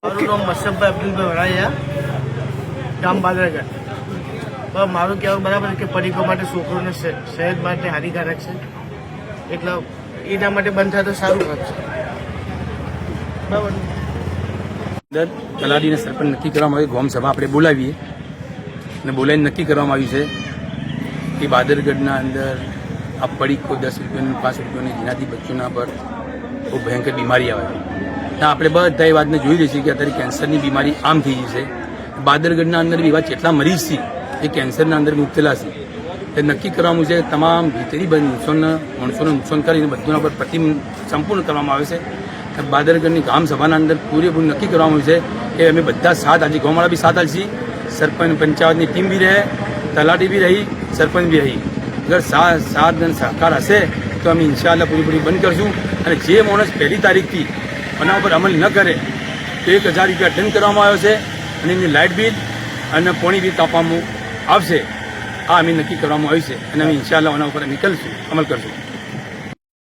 મારું નામ મશરફભાઈ અબ્દુલભાઈ વરાયા, ગામ બાદરગઢ. પણ મારું કહેવું બરાબર છે કે પડીકો માટે છોકરોને સેહત માટે હાનિકારક છે, એટલે એના માટે બંધ થાય તો સારું છે. બરાબર. તલાટીને સરપંચ નક્કી કરવામાં આવ્યું, ગામ સભા આપણે બોલાવીએ અને બોલાવીને નક્કી કરવામાં આવ્યું છે કે બાદરગઢના અંદર આ પડીકો 10 રૂપિયાની 5 રૂપિયાની જેનાથી બચ્ચોના પર બહુ ભયંકર બીમારી આવે છે. ત્યાં આપણે બધા એ વાતને જોઈ રહી છીએ કે અત્યારે કેન્સરની બીમારી આમ થઈ ગઈ છે. બાદરગઢના અંદર બી એવા જેટલા મરીઝ છે એ કેન્સરના અંદર મુબતલા છે. એ નક્કી કરવામાં છે તમામ ભીતરી માણસોને નુકસાન કરીને બધુંના પર સંપૂર્ણ કરવામાં આવે છે. બાદરગઢની ગામ સભાના અંદર પૂરેપૂરું નક્કી કરવામાં આવ્યું છે કે અમે બધા સાથ આજે ગામવાળા બી સાથ આલશી, સરપંચ પંચાયતની ટીમ બી રહે, તલાટી બી રહી, સરપંચ બી રહી. અગર સાથ અને સહકાર હશે તો અમે ઇન્શાઅલ્લાહ પૂરી બંધ કરશું. અને જે માણસ 1લી તારીખથી બનાવ પર અમલ ન કરે તો 1000 રૂપિયા દંડ કરવામાં આવ્યો છે અને એમની લાઇટ બિલ અને પાણી બિલ કાપવામાં આવશે. આ અમે નક્કી કરવામાં આવ્યું છે અને અમે ઇન્શાઅલ્લાહ એના ઉપર અમલ કરશું.